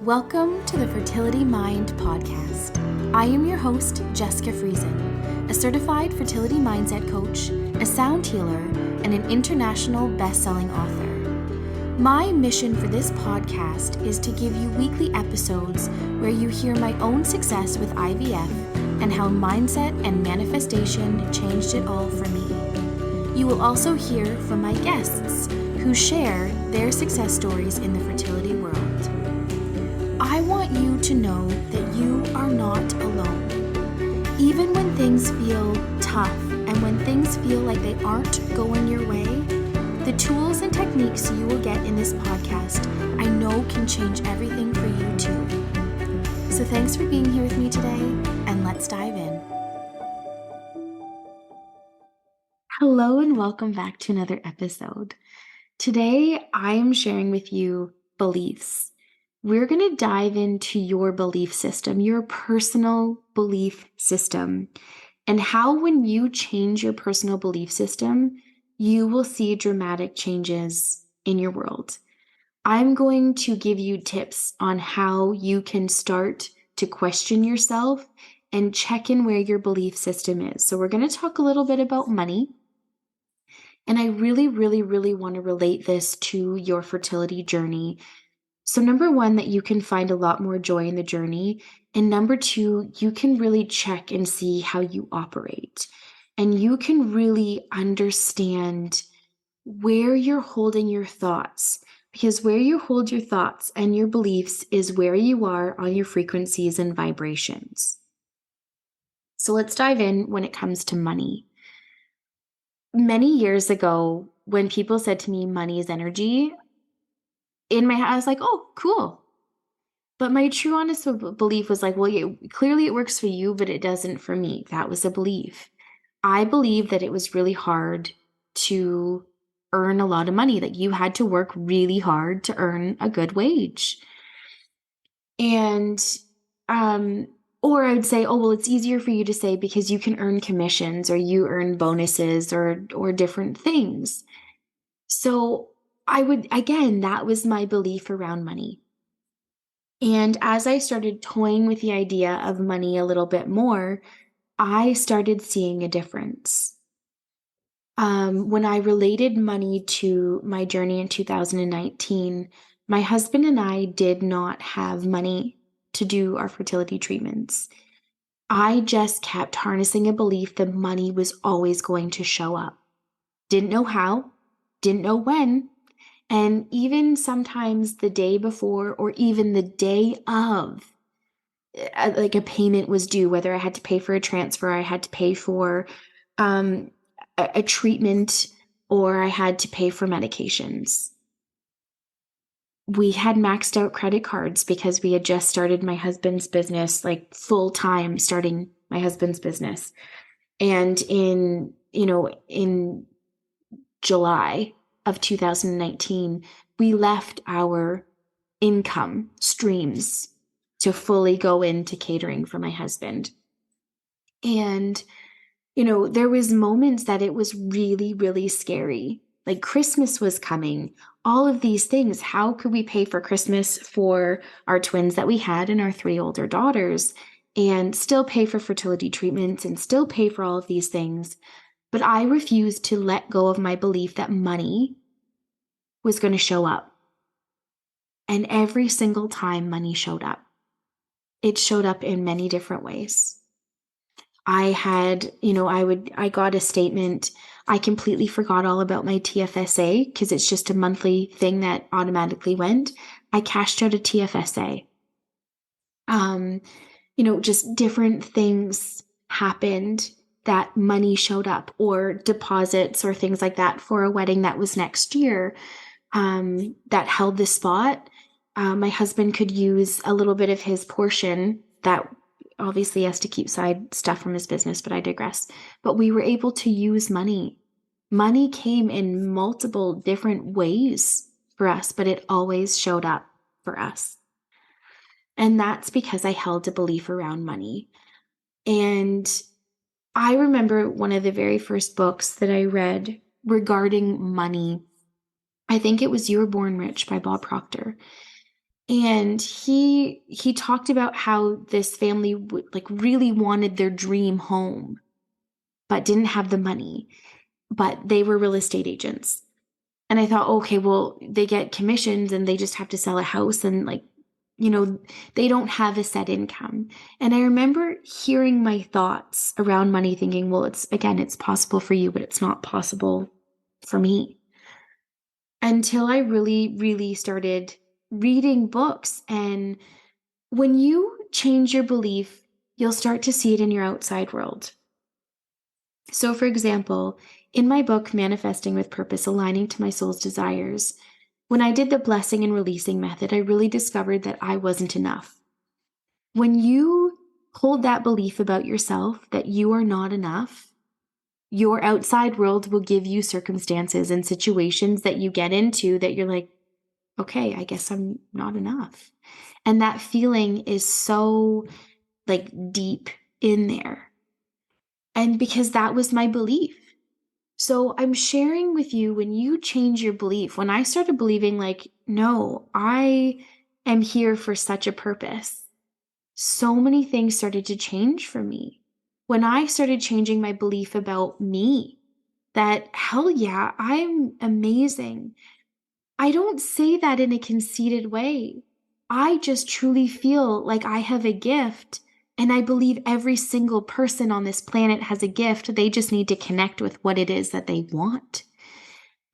Welcome to the Fertility Mind podcast. I am your host, Jessica Friesen, a certified fertility mindset coach, a sound healer, and an international best-selling author. My mission for this podcast is to give you weekly episodes where you hear my own success with IVF and how mindset and manifestation changed it all for me. You will also hear from my guests who share their success stories in the fertility world. I want you to know that you are not alone. Even when things feel tough and when things feel like they aren't going your way, the tools and techniques you will get in this podcast, I know can change everything for you too. So thanks for being here with me today, and let's dive in. Hello and welcome back to another episode. Today, I am sharing with you beliefs. We're going to dive into your belief system, your personal belief system, and how when you change your personal belief system, you will see dramatic changes in your world. I'm going to give you tips on how you can start to question yourself and check in where your belief system is. So we're going to talk a little bit about money. And I really want to relate this to your fertility journey. So number one, that you can find a lot more joy in the journey. And number two, you can really check and see how you operate. And you can really understand where you're holding your thoughts. Because where you hold your thoughts and your beliefs is where you are on your frequencies and vibrations. So let's dive in when it comes to money. Many years ago, when people said to me, money is energy, in my head, I was like, oh, cool. But my true honest belief was like, well, yeah, clearly it works for you, but it doesn't for me. That was a belief. I believed that it was really hard to earn a lot of money, that you had to work really hard to earn a good wage. And, or I would say, oh, well, it's easier for you to say because you can earn commissions or you earn bonuses or different things. So that was my belief around money. And as I started toying with the idea of money a little bit more, I started seeing a difference. When I related money to my journey in 2019, my husband and I did not have money to do our fertility treatments. I just kept harnessing a belief that money was always going to show up. Didn't know how, didn't know when. And even sometimes the day before or even the day of, like a payment was due, whether I had to pay for a transfer, I had to pay for a treatment, or I had to pay for medications. We had maxed out credit cards because we had just started my husband's business, like full time starting my husband's business. And in July of 2019, we left our income streams to fully go into catering for my husband. And, there was moments that it was really scary. Like Christmas was coming, all of these things. How could we pay for Christmas for our twins that we had and our 3 older daughters and still pay for fertility treatments and still pay for all of these things? But I refused to let go of my belief that money was going to show up. And every single time money showed up, it showed up in many different ways. I got a statement. I completely forgot all about my TFSA because it's just a monthly thing that automatically went. I cashed out a TFSA. Just different things happened that money showed up, or deposits or things like that for a wedding that was next year, that held the spot. My husband could use a little bit of his portion that obviously has to keep side stuff from his business, but I digress. But we were able to use money. Money came in multiple different ways for us, but it always showed up for us. And that's because I held a belief around money. And I remember one of the very first books that I read regarding money. I think it was You Were Born Rich by Bob Proctor. And he talked about how this family like really wanted their dream home, but didn't have the money, but they were real estate agents. And I thought, okay, well, they get commissions and they just have to sell a house and like, you know, they don't have a set income. And I remember hearing my thoughts around money thinking, well, it's possible for you, but it's not possible for me. Until I really, really started reading books. And when you change your belief, you'll start to see it in your outside world. So, for example, in my book, Manifesting with Purpose Aligning to My Soul's Desires, when I did the blessing and releasing method, I really discovered that I wasn't enough. When you hold that belief about yourself that you are not enough, your outside world will give you circumstances and situations that you get into that you're like, okay, I guess I'm not enough. And that feeling is so like deep in there. And because that was my belief. So I'm sharing with you when you change your belief, when I started believing, like, no, I am here for such a purpose, so many things started to change for me. When I started changing my belief about me, that hell yeah, I'm amazing. I don't say that in a conceited way. I just truly feel like I have a gift, and I believe every single person on this planet has a gift. They just need to connect with what it is that they want.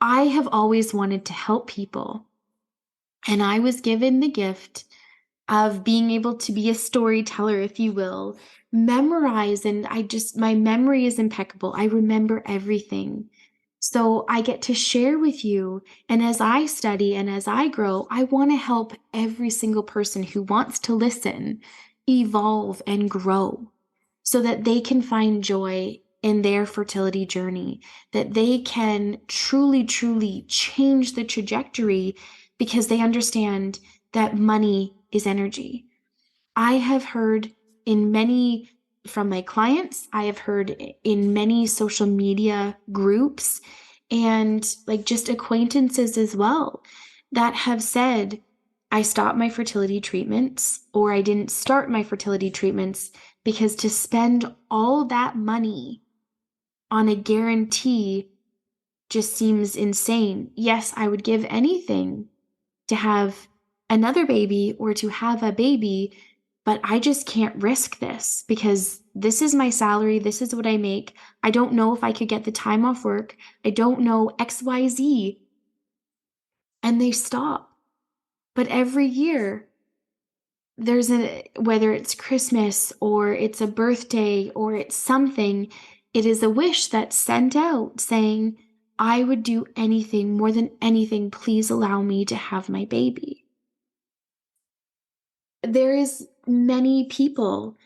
I have always wanted to help people, and I was given the gift of being able to be a storyteller, if you will, memorize. And my memory is impeccable. I remember everything. So I get to share with you. And as I study and as I grow, I want to help every single person who wants to listen evolve and grow so that they can find joy in their fertility journey, that they can truly, truly change the trajectory because they understand that money is energy. I have heard in many from my clients, I have heard in many social media groups and like just acquaintances as well that have said, I stopped my fertility treatments or I didn't start my fertility treatments because to spend all that money on a guarantee just seems insane. Yes, I would give anything to have another baby or to have a baby, but I just can't risk this because this is my salary. This is what I make. I don't know if I could get the time off work. I don't know XYZ. And they stop. But every year, whether it's Christmas or it's a birthday or it's something, it is a wish that's sent out saying, I would do anything, more than anything, please allow me to have my baby. There is many people,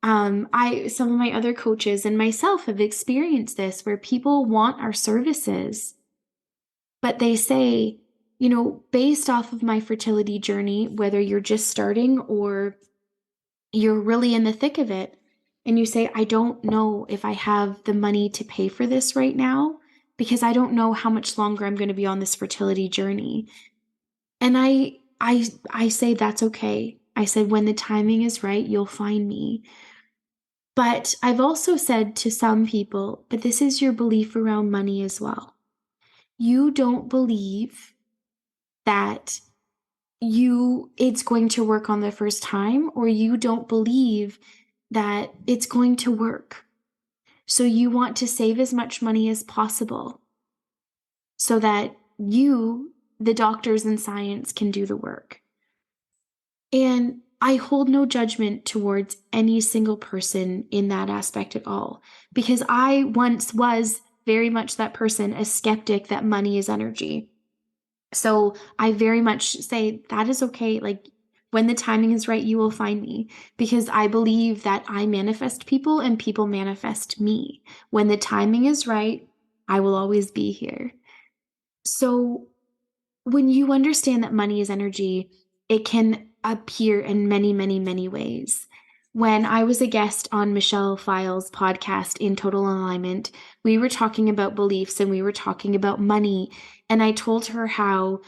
some of my other coaches and myself have experienced this where people want our services, but they say, based off of my fertility journey, whether you're just starting or you're really in the thick of it, and you say, I don't know if I have the money to pay for this right now because I don't know how much longer I'm going to be on this fertility journey. And I say that's okay. I said when the timing is right, you'll find me. But I've also said to some people, but this is your belief around money as well. You don't believe that it's going to work on the first time, or you don't believe that it's going to work. So you want to save as much money as possible so that the doctors and science, can do the work. And I hold no judgment towards any single person in that aspect at all, because I once was very much that person, a skeptic that money is energy. So I very much say that is okay. Like when the timing is right, you will find me, because I believe that I manifest people and people manifest me. When the timing is right, I will always be here. So when you understand that money is energy, it can appear in many, many, many ways. When I was a guest on Michelle Files' podcast in Total Alignment, we were talking about beliefs and we were talking about money. And I told her how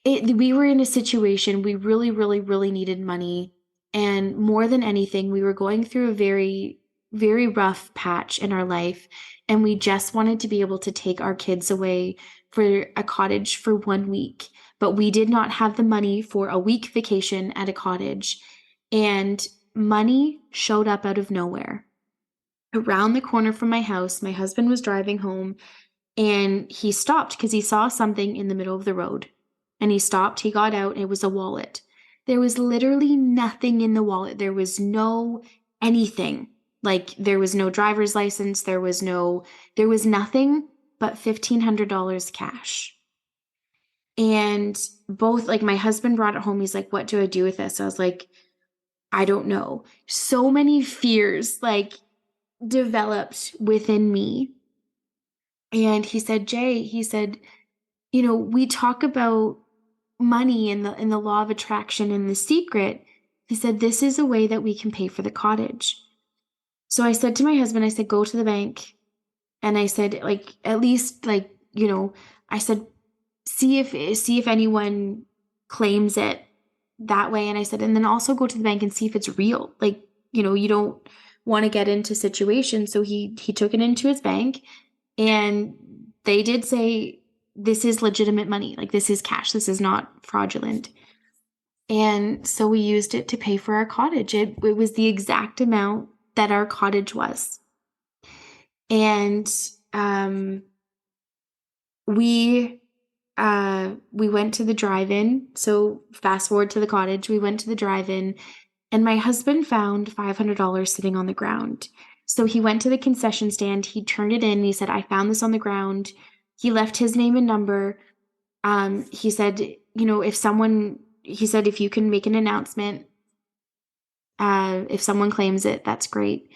we were in a situation, we really, really, really needed money. And more than anything, we were going through a very, very rough patch in our life. And we just wanted to be able to take our kids away for a cottage for 1 week. But we did not have the money for a week vacation at a cottage. And money showed up out of nowhere. Around the corner from my house, my husband was driving home and he stopped because he saw something in the middle of the road. And he stopped, he got out, and it was a wallet. There was literally nothing in the wallet. There was no anything. Like there was no driver's license, there was nothing but $1,500 cash. And both like my husband brought it home. He's like, "What do I do with this?" I was like, "I don't know." So many fears like developed within me. And he said, "Jay," he said, we talk about money and the law of attraction and The Secret. He said, "This is a way that we can pay for the cottage." So I said to my husband, I said, "Go to the bank." And I said, like, at least like, I said, see if anyone claims it that way. And I said, and then also go to the bank and see if it's real. Like, you don't want to get into situations. So he took it into his bank and they did say, this is legitimate money. Like, this is cash. This is not fraudulent. And so we used it to pay for our cottage. It was the exact amount that our cottage was. And we we went to the drive-in. So fast forward to the cottage, we went to the drive-in and my husband found $500 sitting on the ground. So he went to the concession stand, he turned it in, and he said, "I found this on the ground." He left his name and number. He said, he said, "If you can make an announcement, if someone claims it, that's great."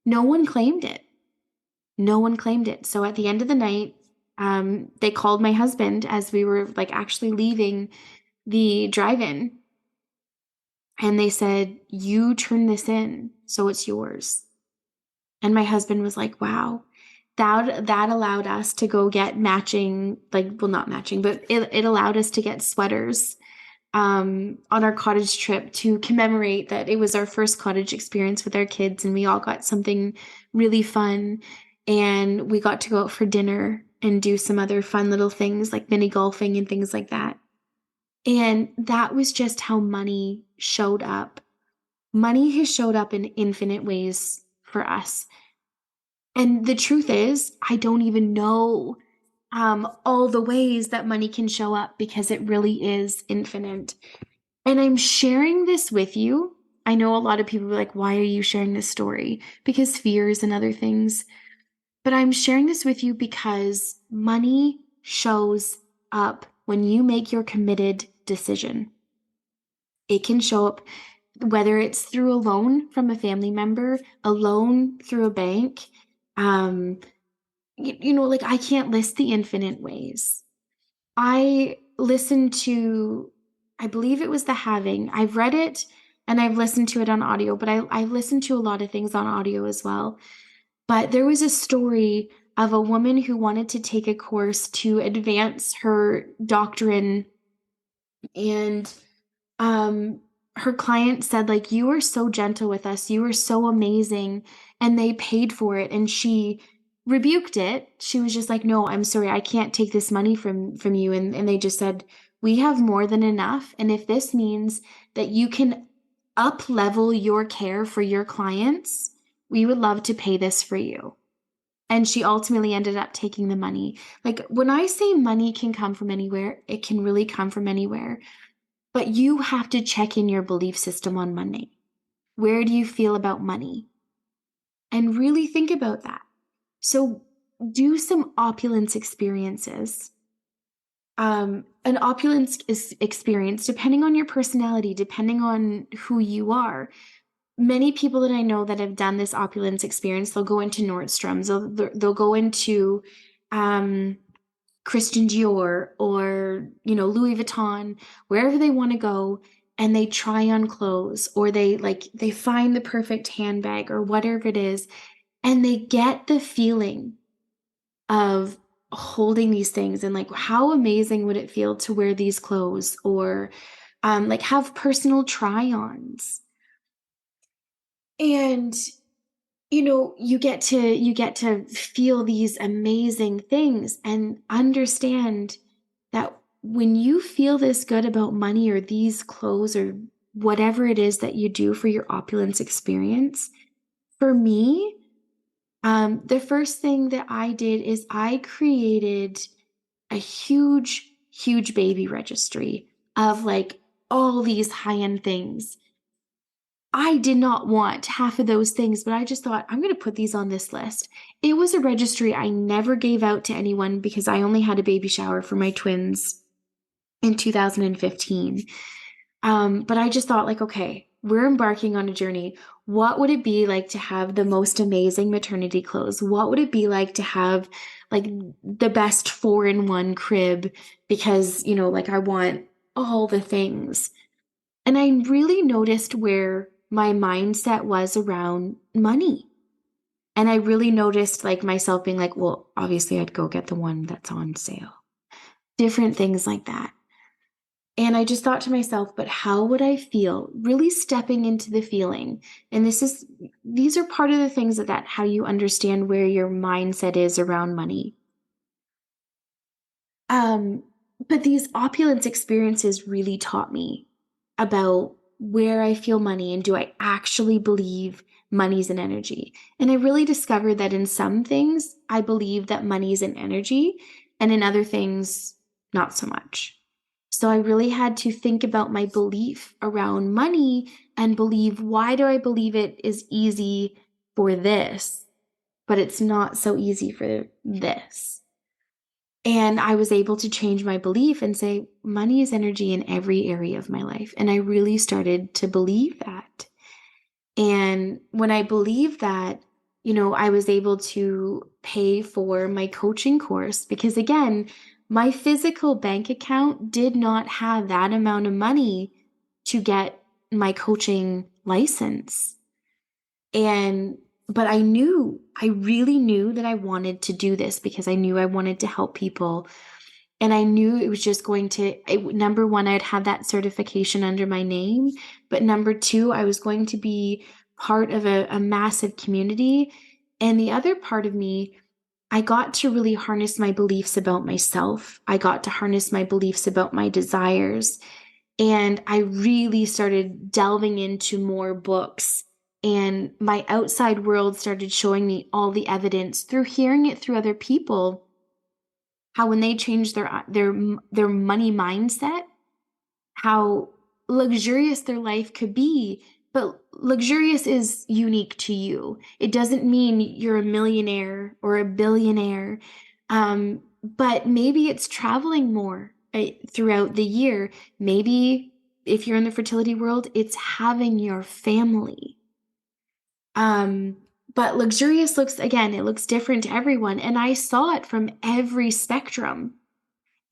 No one claimed it. No one claimed it. So at the end of the night, they called my husband as we were like actually leaving the drive-in. And they said, "You turn this in, so it's yours." And my husband was like, "Wow." That allowed us to go get matching, like, well, not matching, but it allowed us to get sweaters on our cottage trip to commemorate that it was our first cottage experience with our kids, and we all got something really fun. And we got to go out for dinner and do some other fun little things like mini golfing and things like that. And that was just how money showed up. Money has showed up in infinite ways for us. And the truth is, I don't even know all the ways that money can show up because it really is infinite. And I'm sharing this with you. I know a lot of people are like, "Why are you sharing this story?" Because fears and other things. But I'm sharing this with you because money shows up when you make your committed decision. It can show up whether it's through a loan from a family member, a loan through a bank. Um, like I can't list the infinite ways. I listened to, I believe it was The Having. I've read it and I've listened to it on audio, but I've listened to a lot of things on audio as well. But there was a story of a woman who wanted to take a course to advance her doctrine. And um, her client said, like, "You were so gentle with us. You were so amazing." And they paid for it. And she rebuked it. She was just like, "No, I'm sorry. I can't take this money from you." And they just said, "We have more than enough. And if this means that you can up level your care for your clients, we would love to pay this for you." And she ultimately ended up taking the money. Like when I say money can come from anywhere, it can really come from anywhere. But you have to check in your belief system on money. Where do you feel about money? And really think about that. So do some opulence experiences. An opulence is experience, depending on your personality, depending on who you are. Many people that I know that have done this opulence experience, they'll go into Nordstrom's, they'll go into um, Christian Dior or, Louis Vuitton, wherever they want to go, and they try on clothes or they find the perfect handbag or whatever it is, and they get the feeling of holding these things and like how amazing would it feel to wear these clothes or like have personal try-ons. And you get to feel these amazing things and understand that when you feel this good about money or these clothes or whatever it is that you do for your opulence experience, for me, the first thing that I did is I created a huge, huge baby registry of like all these high-end things. I did not want half of those things, but I just thought, I'm going to put these on this list. It was a registry I never gave out to anyone because I only had a baby shower for my twins in 2015. But I just thought, like, okay, we're embarking on a journey. What would it be like to have the most amazing maternity clothes? What would it be like to have like the best 4-in-1 crib? Because, like I want all the things. And I really noticed where my mindset was around money. And I really noticed like myself being like, well, obviously I'd go get the one that's on sale. Different things like that. And I just thought to myself, but how would I feel really stepping into the feeling? And these are part of the things that how you understand where your mindset is around money. Um, but these opulence experiences really taught me about where I feel money and do I actually believe money's an energy? And I really discovered that in some things, I believe that money is an energy, and in other things, not so much. So I really had to think about my belief around money and believe, why do I believe it is easy for this, but it's not so easy for this? And I was able to change my belief and say, money is energy in every area of my life. And I really started to believe that. And when I believed that, I was able to pay for my coaching course because, again, my physical bank account did not have that amount of money to get my coaching license. But I really knew that I wanted to do this because I knew I wanted to help people. And I knew it was just number one, I'd have that certification under my name. But number two, I was going to be part of a massive community. And the other part of me, I got to really harness my beliefs about myself. I got to harness my beliefs about my desires. And I really started delving into more books. And my outside world started showing me all the evidence through hearing it through other people, how when they changed their money mindset, how luxurious their life could be. But luxurious is unique to you. It doesn't mean you're a millionaire or a billionaire. But maybe it's traveling more throughout the year. Maybe if you're in the fertility world, it's having your family. Um, but luxurious it looks different to everyone. And I saw it from every spectrum.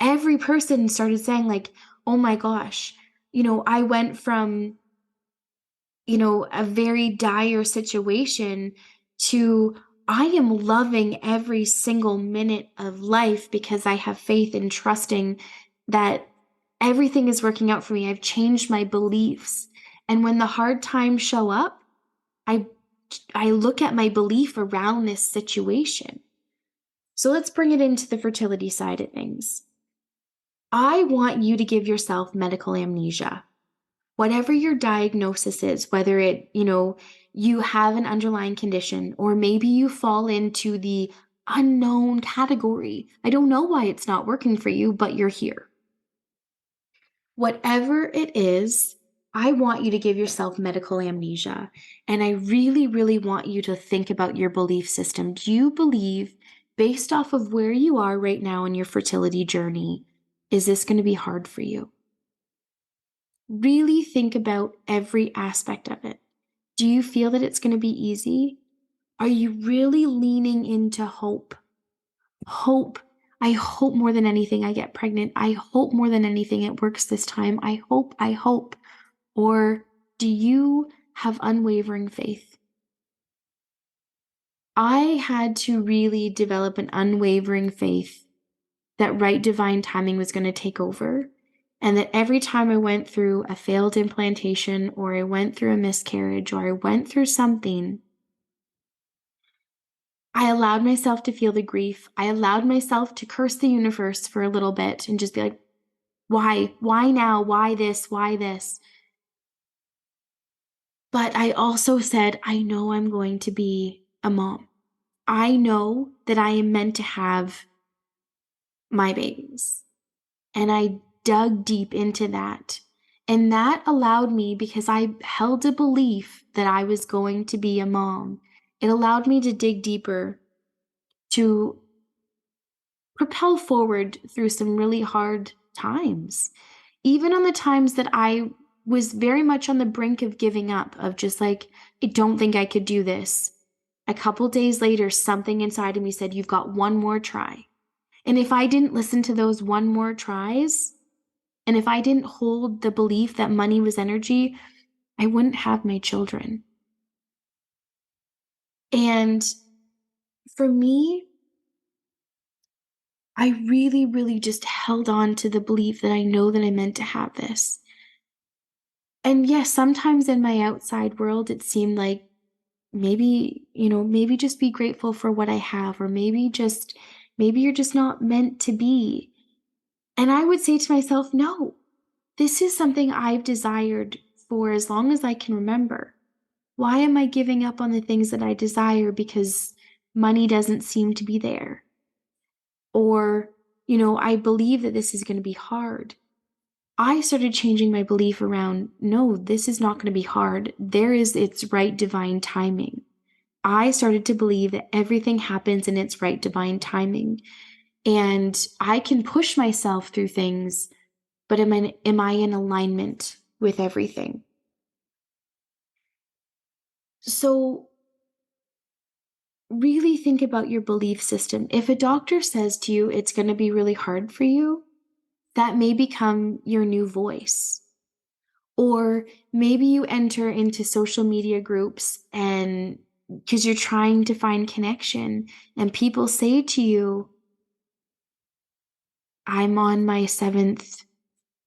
Every person started saying, like, oh my gosh, I went from, a very dire situation to I am loving every single minute of life because I have faith and trusting that everything is working out for me. I've changed my beliefs. And when the hard times show up, I I look at my belief around this situation. So let's bring it into the fertility side of things. I want you to give yourself medical amnesia. Whatever your diagnosis is, whether you have an underlying condition, or maybe you fall into the unknown category. I don't know why it's not working for you, but you're here. Whatever it is, I want you to give yourself medical amnesia. And I really, really want you to think about your belief system. Do you believe, based off of where you are right now in your fertility journey, is this going to be hard for you? Really think about every aspect of it. Do you feel that it's going to be easy? Are you really leaning into hope? Hope. I hope more than anything I get pregnant. I hope more than anything it works this time. I hope, I hope. Or do you have unwavering faith? I had to really develop an unwavering faith that right divine timing was going to take over. And that every time I went through a failed implantation, or I went through a miscarriage, or I went through something, I allowed myself to feel the grief. I allowed myself to curse the universe for a little bit and just be like, why? Why now? Why this? Why this? But I also said, I know I'm going to be a mom. I know that I am meant to have my babies. And I dug deep into that. And that allowed me, because I held a belief that I was going to be a mom, it allowed me to dig deeper, to propel forward through some really hard times. Even on the times that I was very much on the brink of giving up, of just like, I don't think I could do this. A couple days later, something inside of me said, you've got one more try. And if I didn't listen to those one more tries, and if I didn't hold the belief that money was energy, I wouldn't have my children. And for me, I really, really just held on to the belief that I know that I'm meant to have this. And yes, sometimes in my outside world, it seemed like maybe, maybe just be grateful for what I have, or maybe you're just not meant to be. And I would say to myself, no, this is something I've desired for as long as I can remember. Why am I giving up on the things that I desire because money doesn't seem to be there? Or, I believe that this is going to be hard. I started changing my belief around, no, this is not going to be hard. There is its right divine timing. I started to believe that everything happens in its right divine timing. And I can push myself through things, but am I in alignment with everything? So really think about your belief system. If a doctor says to you it's going to be really hard for you, that may become your new voice. Or maybe you enter into social media groups, and because you're trying to find connection, and people say to you, I'm on my seventh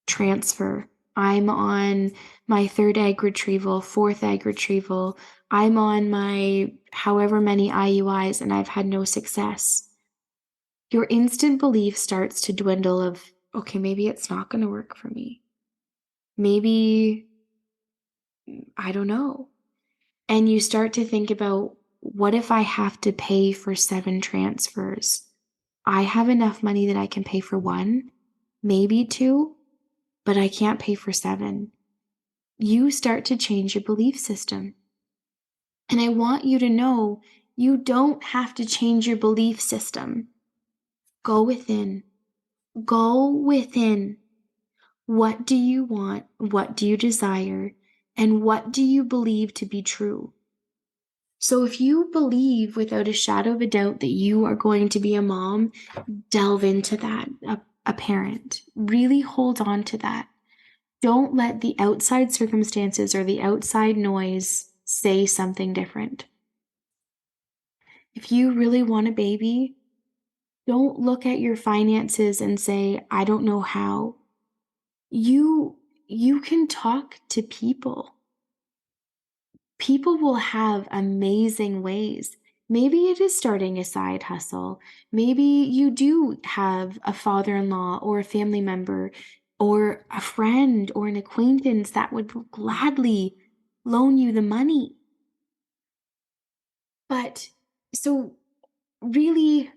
transfer. I'm on my third egg retrieval, fourth egg retrieval. I'm on my however many IUIs and I've had no success. Your instant belief starts to dwindle of, okay, maybe it's not going to work for me. Maybe, I don't know. And you start to think about, what if I have to pay for 7 transfers? I have enough money that I can pay for 1, maybe 2, but I can't pay for 7. You start to change your belief system. And I want you to know, you don't have to change your belief system. Go within. Go within. What do you want? What do you desire? And what do you believe to be true? So if you believe without a shadow of a doubt that you are going to be a mom, delve into that, a parent. Really hold on to that. Don't let the outside circumstances or the outside noise say something different. If you really want a baby, don't look at your finances and say, I don't know how. You can talk to people. People will have amazing ways. Maybe it is starting a side hustle. Maybe you do have a father-in-law or a family member or a friend or an acquaintance that would gladly loan you the money. But so really,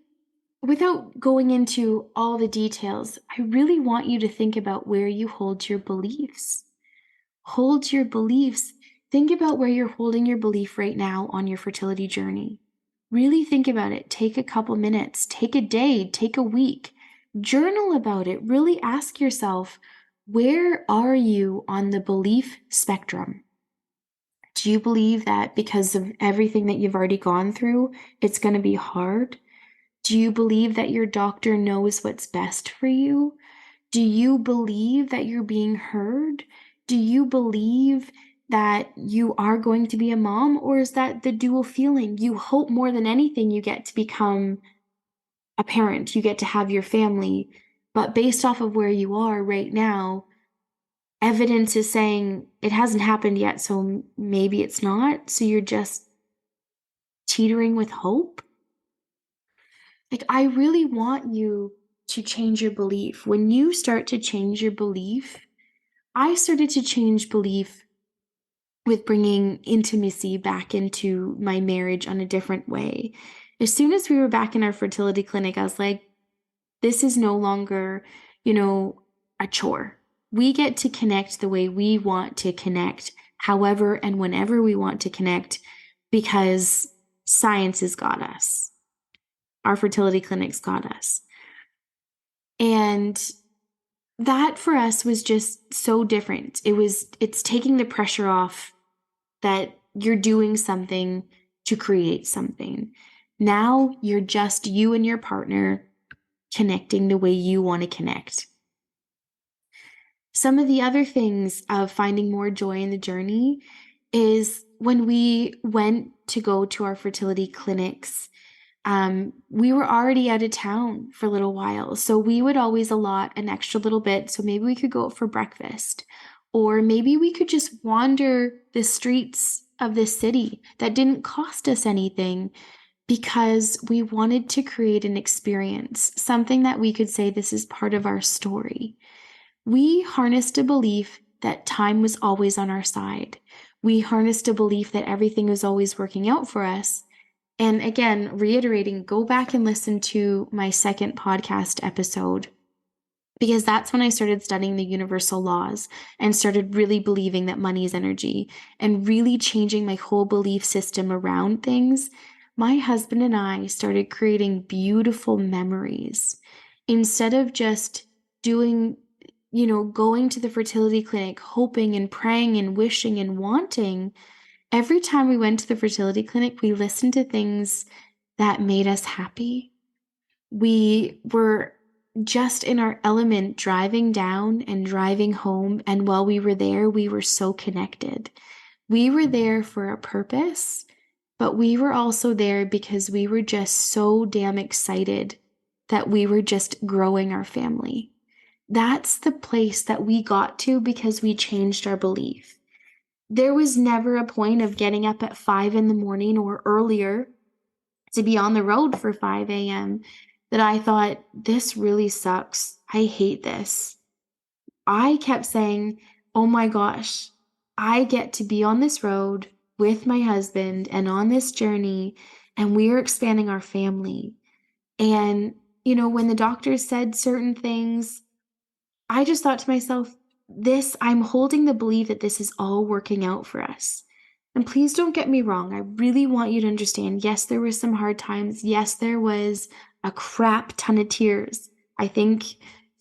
without going into all the details, I really want you to think about where you hold your beliefs. Hold your beliefs. Think about where you're holding your belief right now on your fertility journey. Really think about it. Take a couple minutes, take a day, take a week. Journal about it. Really ask yourself, where are you on the belief spectrum? Do you believe that because of everything that you've already gone through, it's going to be hard? Do you believe that your doctor knows what's best for you? Do you believe that you're being heard? Do you believe that you are going to be a mom? Or is that the dual feeling? You hope more than anything you get to become a parent, you get to have your family, but based off of where you are right now, evidence is saying it hasn't happened yet, so maybe it's not. So you're just teetering with hope. Like, I really want you to change your belief. When you start to change your belief, I started to change belief with bringing intimacy back into my marriage on a different way. As soon as we were back in our fertility clinic, I was like, this is no longer, a chore. We get to connect the way we want to connect, however and whenever we want to connect, because science has got us. Our fertility clinics got us. And that for us was just so different. It's taking the pressure off that you're doing something to create something. Now you're just you and your partner connecting the way you want to connect. Some of the other things of finding more joy in the journey is when we went to go to our fertility clinics, we were already out of town for a little while. So we would always allot an extra little bit. So maybe we could go out for breakfast, or maybe we could just wander the streets of this city that didn't cost us anything because we wanted to create an experience, something that we could say this is part of our story. We harnessed a belief that time was always on our side. We harnessed a belief that everything was always working out for us. And again, reiterating, go back and listen to my second podcast episode, because that's when I started studying the universal laws and started really believing that money is energy and really changing my whole belief system around things. My husband and I started creating beautiful memories instead of just doing, going to the fertility clinic, hoping and praying and wishing and wanting. Every time we went to the fertility clinic, we listened to things that made us happy. We were just in our element, driving down and driving home. And while we were there, we were so connected. We were there for a purpose, but we were also there because we were just so damn excited that we were just growing our family. That's the place that we got to because we changed our belief. There was never a point of getting up at 5 a.m. or earlier to be on the road for 5 a.m. that I thought, this really sucks. I hate this. I kept saying, oh my gosh, I get to be on this road with my husband and on this journey, and we are expanding our family. And, when the doctor said certain things, I just thought to myself, I'm holding the belief that this is all working out for us. And please don't get me wrong. I really want you to understand. Yes, there were some hard times. Yes, there was a crap ton of tears. I think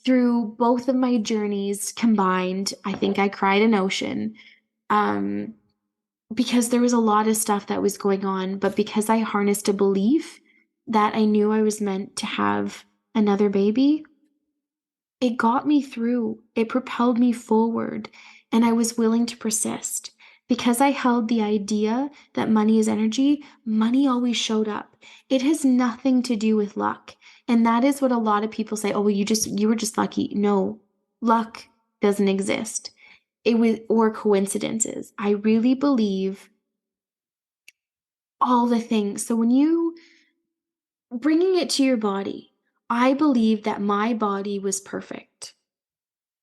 through both of my journeys combined, I think I cried an ocean. Because there was a lot of stuff that was going on, but because I harnessed a belief that I knew I was meant to have another baby, it got me through. It propelled me forward, and I was willing to persist. Because I held the idea that money is energy, money always showed up. It has nothing to do with luck. And that is what a lot of people say, oh, well, you were just lucky. No, luck doesn't exist. Or coincidences. I really believe all the things. So when you bringing it to your body, I believe that my body was perfect.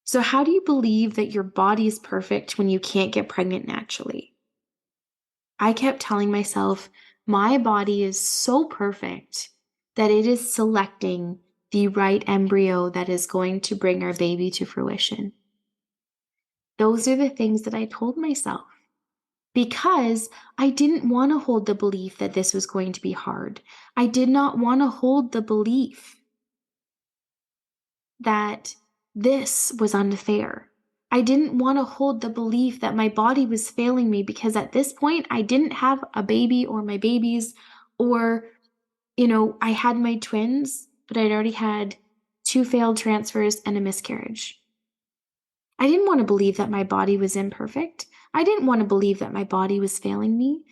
So how do you believe that your body is perfect when you can't get pregnant naturally? I kept telling myself, my body is so perfect that it is selecting the right embryo that is going to bring our baby to fruition. Those are the things that I told myself because I didn't want to hold the belief that this was going to be hard. I did not want to hold the belief that this was unfair. I didn't want to hold the belief that my body was failing me because at this point I didn't have a baby or my babies, or, I had my twins, but I'd already had 2 failed transfers and a miscarriage. I didn't want to believe that my body was imperfect. I didn't want to believe that my body was failing me.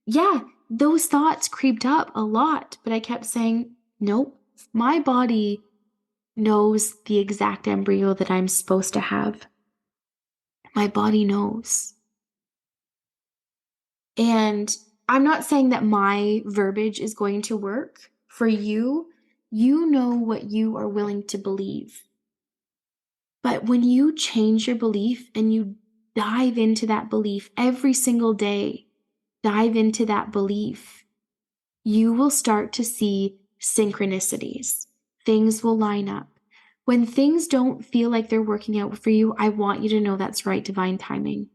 Yeah, those thoughts creeped up a lot, but I kept saying, nope, My body knows the exact embryo that I'm supposed to have. My body knows. And I'm not saying that my verbiage is going to work for you. You know what you are willing to believe. But when you change your belief and you dive into that belief every single day, dive into that belief, you will start to see synchronicities. Things will line up. When things don't feel like they're working out for you, I want you to know that's right divine timing.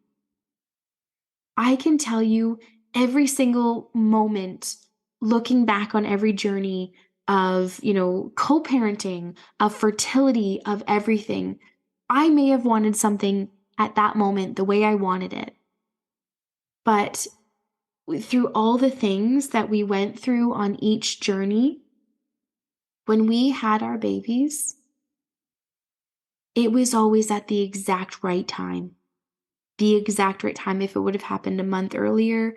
I can tell you every single moment, looking back on every journey of, co-parenting, of fertility, of everything, I may have wanted something at that moment the way I wanted it. But through all the things that we went through on each journey, when we had our babies, it was always at the exact right time. The exact right time. If it would have happened a month earlier,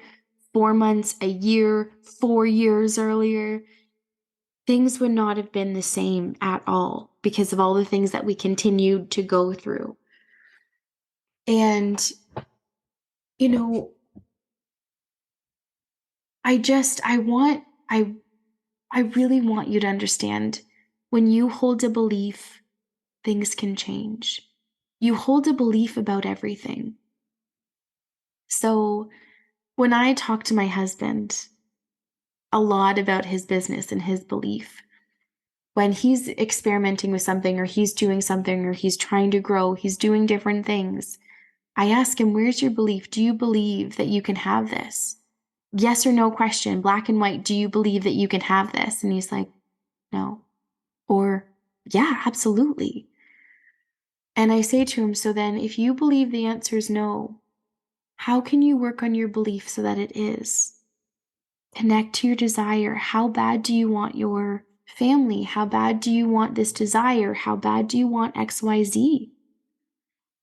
4 months, a year, 4 years earlier, things would not have been the same at all because of all the things that we continued to go through. And, you know, I really want you to understand when you hold a belief, things can change. You hold a belief about everything. So when I talk to my husband a lot about his business and his belief, when he's experimenting with something or he's doing something or he's trying to grow, he's doing different things, I ask him, where's your belief? Do you believe that you can have this? Yes or no question, black and white. Do you believe that you can have this? And he's like, no. Or, yeah, absolutely. And I say to him, so then if you believe the answer is no, how can you work on your belief so that it is? Connect to your desire. How bad do you want your family? How bad do you want this desire? How bad do you want XYZ?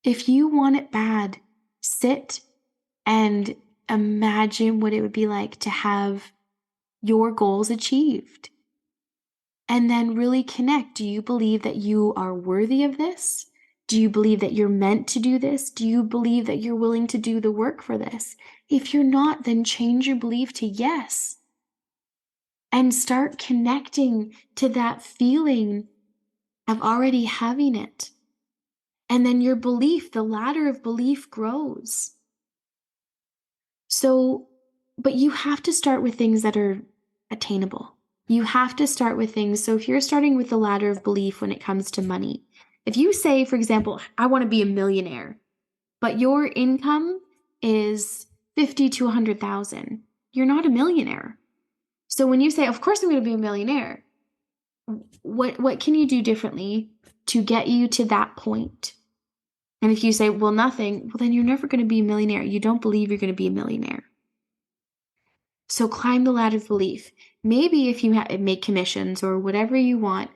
If you want it bad, sit and imagine what it would be like to have your goals achieved. And then really connect. Do you believe that you are worthy of this? Do you believe that you're meant to do this? Do you believe that you're willing to do the work for this? If you're not, then change your belief to yes. And start connecting to that feeling of already having it. And then your belief, the ladder of belief grows. So, but you have to start with things that are attainable. You have to start with things. So if you're starting with the ladder of belief when it comes to money, if you say, for example, I want to be a millionaire, but your income is 50 to 100,000, you're not a millionaire. So when you say, of course I'm going to be a millionaire, what can you do differently to get you to that point? And if you say, well, nothing, well, then you're never going to be a millionaire. You don't believe you're going to be a millionaire. So climb the ladder of belief. Maybe if you make commissions or whatever you want,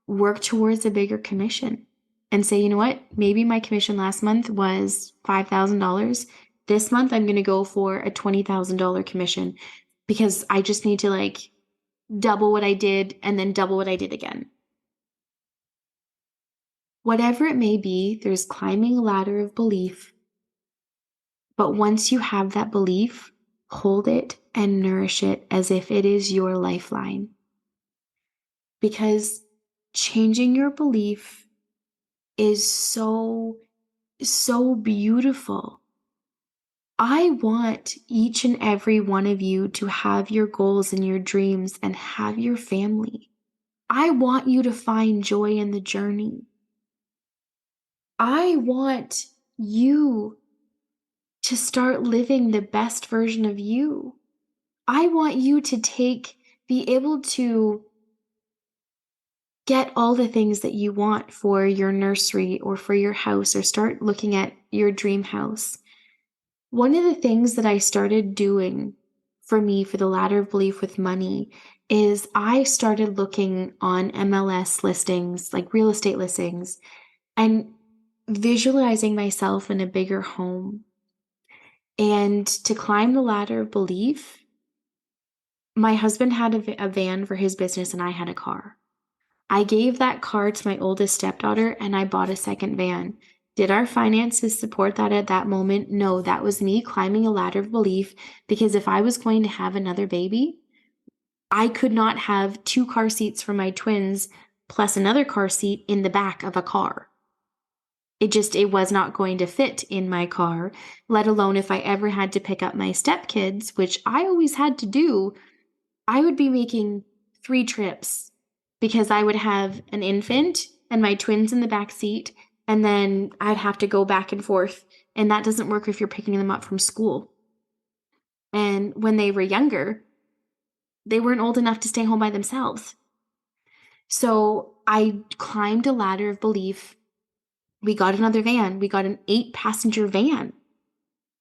work towards a bigger commission and say, you know what? Maybe my commission last month was $5,000. This month I'm going to go for a $20,000 commission because I just need to double what I did and then double what I did again. Whatever it may be, there's climbing a ladder of belief. But once you have that belief, hold it and nourish it as if it is your lifeline. Because changing your belief is so, so beautiful. I want each and every one of you to have your goals and your dreams and have your family. I want you to find joy in the journey. I want you to start living the best version of you. I want you to be able to get all the things that you want for your nursery or for your house, or start looking at your dream house. One of the things that I started doing for me for the ladder of belief with money is I started looking on MLS listings, like real estate listings, and visualizing myself in a bigger home. And to climb the ladder of belief, my husband had a van for his business and I had a car. I gave that car to my oldest stepdaughter and I bought a second van. Did our finances support that at that moment? No, that was me climbing a ladder of belief because if I was going to have another baby, I could not have two car seats for my twins plus another car seat in the back of a car. It was not going to fit in my car, let alone if I ever had to pick up my stepkids, which I always had to do. I would be making 3 trips because I would have an infant and my twins in the back seat, and then I'd have to go back and forth, and that doesn't work if you're picking them up from school. And when they were younger, they weren't old enough to stay home by themselves. So I climbed a ladder of belief. We got another van. We got an 8-passenger van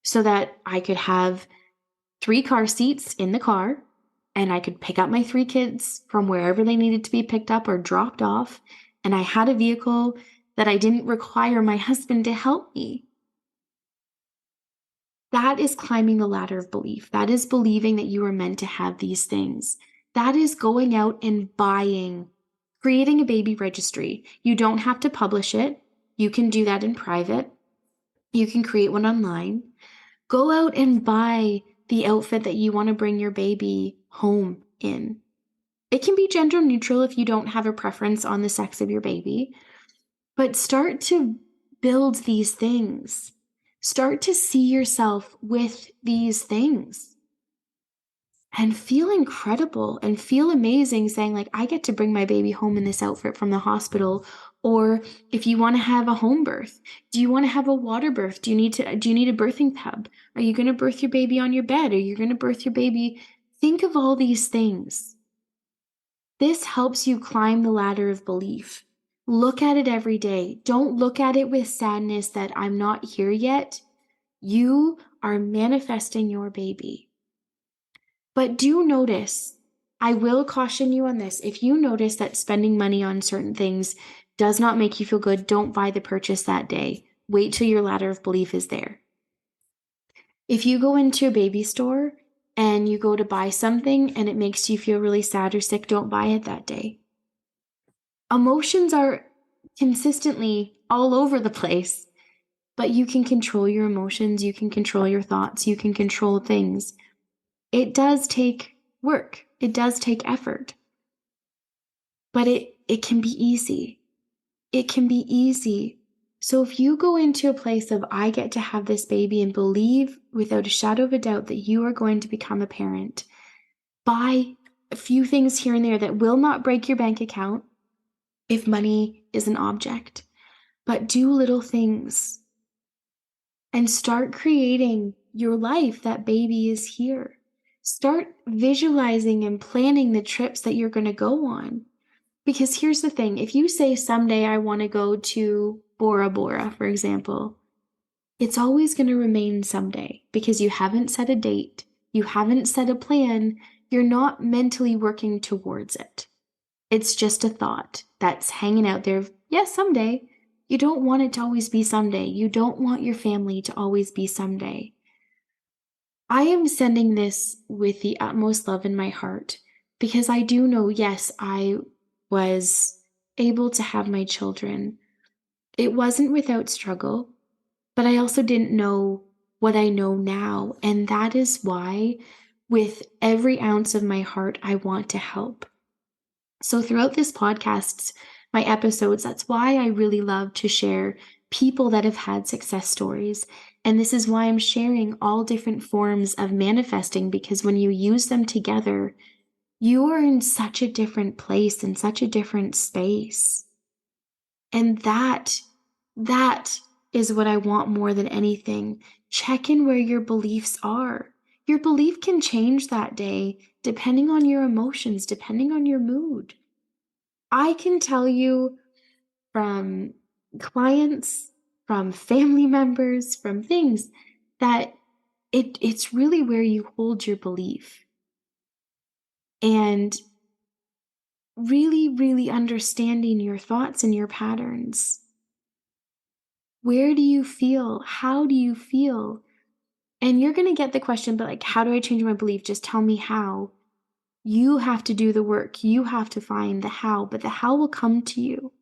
so that I could have 3 car seats in the car and I could pick up my 3 kids from wherever they needed to be picked up or dropped off. And I had a vehicle that I didn't require my husband to help me. That is climbing the ladder of belief. That is believing that you are meant to have these things. That is going out and buying, creating a baby registry. You don't have to publish it. You can do that in private. You can create one online. Go out and buy the outfit that you want to bring your baby home in. It can be gender neutral if you don't have a preference on the sex of your baby, but start to build these things. Start to see yourself with these things and feel incredible and feel amazing saying like, I get to bring my baby home in this outfit from the hospital. Or if you want to have a home birth, do you want to have a water birth? Do you need a birthing tub? Are you going to birth your baby on your bed? Are you going to birth your baby? Think of all these things. This helps you climb the ladder of belief. Look at it every day. Don't look at it with sadness that I'm not here yet. You are manifesting your baby. But do notice, I will caution you on this. If you notice that spending money on certain things does not make you feel good, don't buy the purchase that day. Wait till your ladder of belief is there. If you go into a baby store and you go to buy something and it makes you feel really sad or sick, don't buy it that day. Emotions are consistently all over the place, but you can control your emotions, you can control your thoughts, you can control things. It does take work. It does take effort. But it can be easy. It can be easy. So if you go into a place of, I get to have this baby and believe without a shadow of a doubt that you are going to become a parent, buy a few things here and there that will not break your bank account if money is an object, but do little things and start creating your life. That baby is here. Start visualizing and planning the trips that you're going to go on. Because here's the thing, if you say someday I want to go to Bora Bora, for example, it's always going to remain someday because you haven't set a date, you haven't set a plan, you're not mentally working towards it. It's just a thought that's hanging out there. Yes, someday. You don't want it to always be someday. You don't want your family to always be someday. I am sending this with the utmost love in my heart because I do know, yes, I was able to have my children. It wasn't without struggle, but I also didn't know what I know now. And that is why, with every ounce of my heart, I want to help. So throughout this podcast, my episodes, that's why I really love to share people that have had success stories. And this is why I'm sharing all different forms of manifesting, because when you use them together, you are in such a different place, in such a different space. And that is what I want more than anything. Check in where your beliefs are. Your belief can change that day depending on your emotions, depending on your mood. I can tell you from clients, from family members, from things that it's really where you hold your belief. And really, really understanding your thoughts and your patterns. Where do you feel? How do you feel? And you're going to get the question, but like, how do I change my belief? Just tell me how. You have to do the work. You have to find the how, but the how will come to you.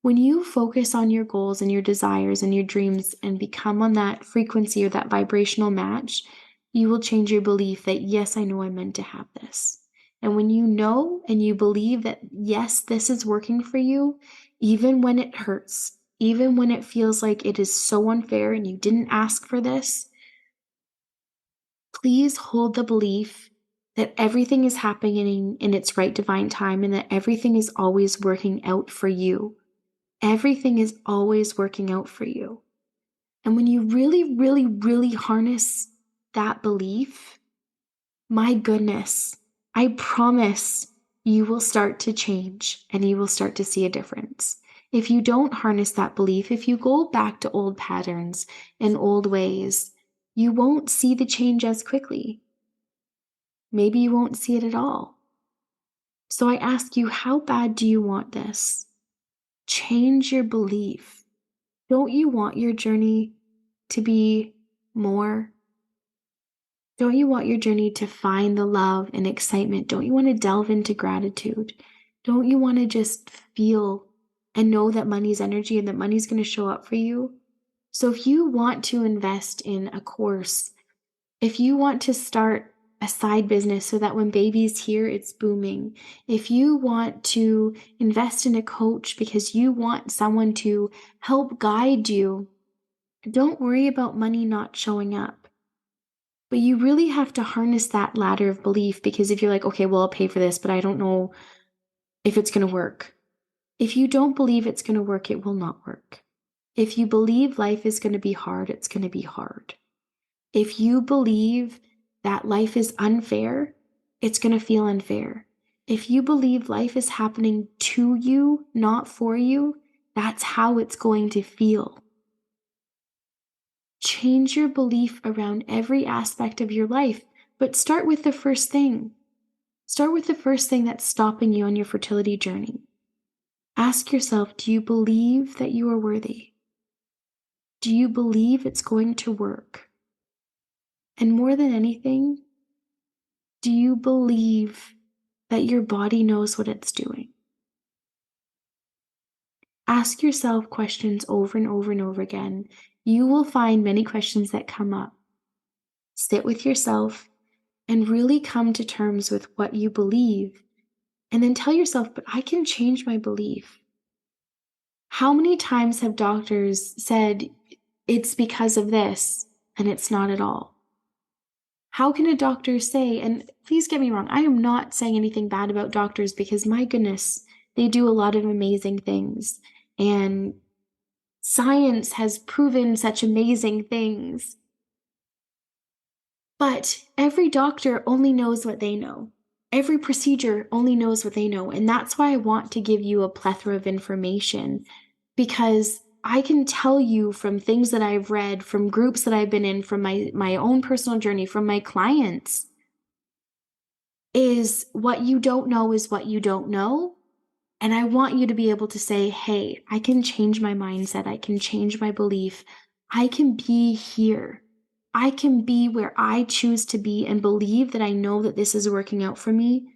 When you focus on your goals and your desires and your dreams and become on that frequency or that vibrational match, you will change your belief that, yes, I know I'm meant to have this. And when you know and you believe that, yes, this is working for you, even when it hurts, even when it feels like it is so unfair and you didn't ask for this, please hold the belief that everything is happening in its right divine time and that everything is always working out for you. Everything is always working out for you. And when you really, really, really harness that belief, my goodness, I promise you will start to change and you will start to see a difference. If you don't harness that belief, if you go back to old patterns and old ways, you won't see the change as quickly. Maybe you won't see it at all. So I ask you, how bad do you want this? Change your belief. Don't you want your journey to be more? Don't you want your journey to find the love and excitement? Don't you want to delve into gratitude? Don't you want to just feel and know that money's energy and that money's going to show up for you? So if you want to invest in a course, if you want to start a side business so that when baby's here, it's booming. If you want to invest in a coach because you want someone to help guide you, don't worry about money not showing up. But you really have to harness that ladder of belief, because if you're like, okay, well, I'll pay for this, but I don't know if it's going to work. If you don't believe it's going to work, it will not work. If you believe life is going to be hard, it's going to be hard. If you believe that life is unfair, it's going to feel unfair. If you believe life is happening to you, not for you, that's how it's going to feel. Change your belief around every aspect of your life, but start with the first thing. Start with the first thing that's stopping you on your fertility journey. Ask yourself, do you believe that you are worthy? Do you believe it's going to work? And more than anything, do you believe that your body knows what it's doing? Ask yourself questions over and over and over again. You will find many questions that come up. Sit with yourself and really come to terms with what you believe. And then tell yourself, but I can change my belief. How many times have doctors said it's because of this and it's not at all? How can a doctor say, and please get me wrong, I am not saying anything bad about doctors because my goodness, they do a lot of amazing things. And science has proven such amazing things. But every doctor only knows what they know. Every procedure only knows what they know. And that's why I want to give you a plethora of information, because I can tell you from things that I've read, from groups that I've been in, from my own personal journey, from my clients, is what you don't know is what you don't know. And I want you to be able to say, hey, I can change my mindset. I can change my belief. I can be here. I can be where I choose to be and believe that I know that this is working out for me,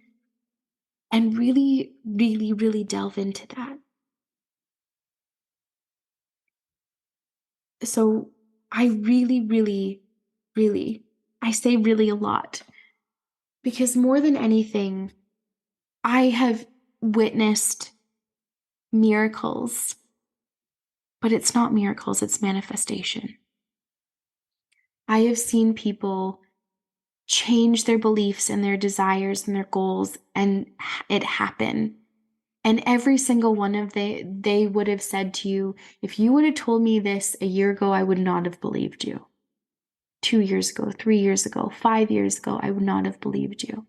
and really, really, really delve into that. So I really, really, really, I say really a lot, because more than anything, I have witnessed miracles, but it's not miracles, it's manifestation. I have seen people change their beliefs and their desires and their goals and it happen. And every single one of they would have said to you, if you would have told me this a year ago, I would not have believed you. 2 years ago, 3 years ago, 5 years ago, I would not have believed you.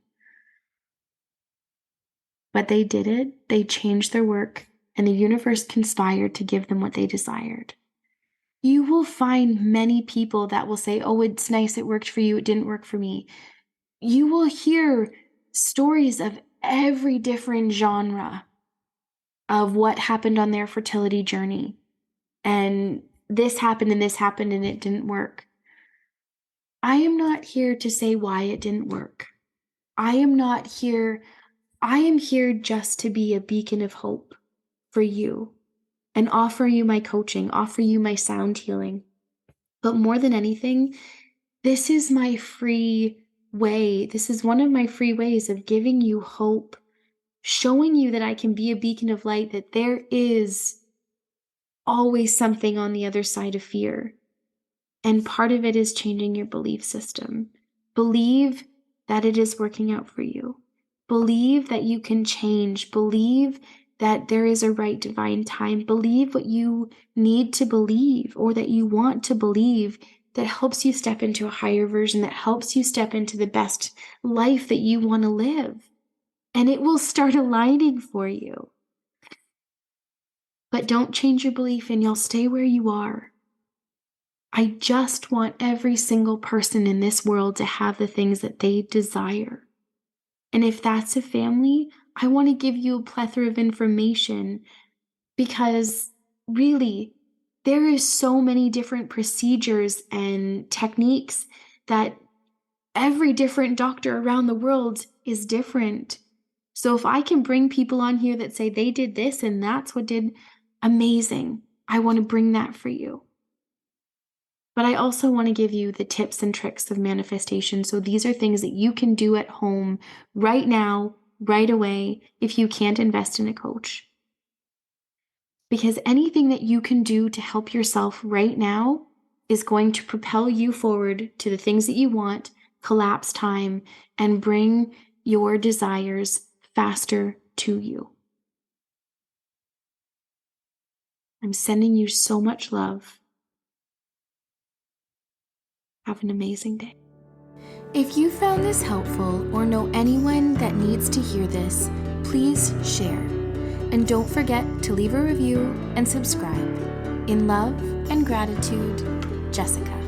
But they did it, they changed their work, and the universe conspired to give them what they desired. You will find many people that will say, oh, it's nice, it worked for you, it didn't work for me. You will hear stories of every different genre of what happened on their fertility journey. And this happened and this happened and it didn't work. I am not here to say why it didn't work. I am not here. I am here just to be a beacon of hope for you and offer you my coaching, offer you my sound healing. But more than anything, this is my free way. This is one of my free ways of giving you hope, showing you that I can be a beacon of light, that there is always something on the other side of fear. And part of it is changing your belief system. Believe that it is working out for you. Believe that you can change. Believe that there is a right divine time. Believe what you need to believe or that you want to believe, that helps you step into a higher version, that helps you step into the best life that you want to live. And it will start aligning for you. But don't change your belief and you'll stay where you are. I just want every single person in this world to have the things that they desire. And if that's a family, I want to give you a plethora of information, because really, there is so many different procedures and techniques that every different doctor around the world is different. So if I can bring people on here that say they did this and that's what did, amazing. I want to bring that for you. But I also want to give you the tips and tricks of manifestation. So these are things that you can do at home right now, right away, if you can't invest in a coach. Because anything that you can do to help yourself right now is going to propel you forward to the things that you want, collapse time, and bring your desires faster to you. I'm sending you so much love. Have an amazing day. If you found this helpful or know anyone that needs to hear this, please share. And don't forget to leave a review and subscribe. In love and gratitude, Jessica.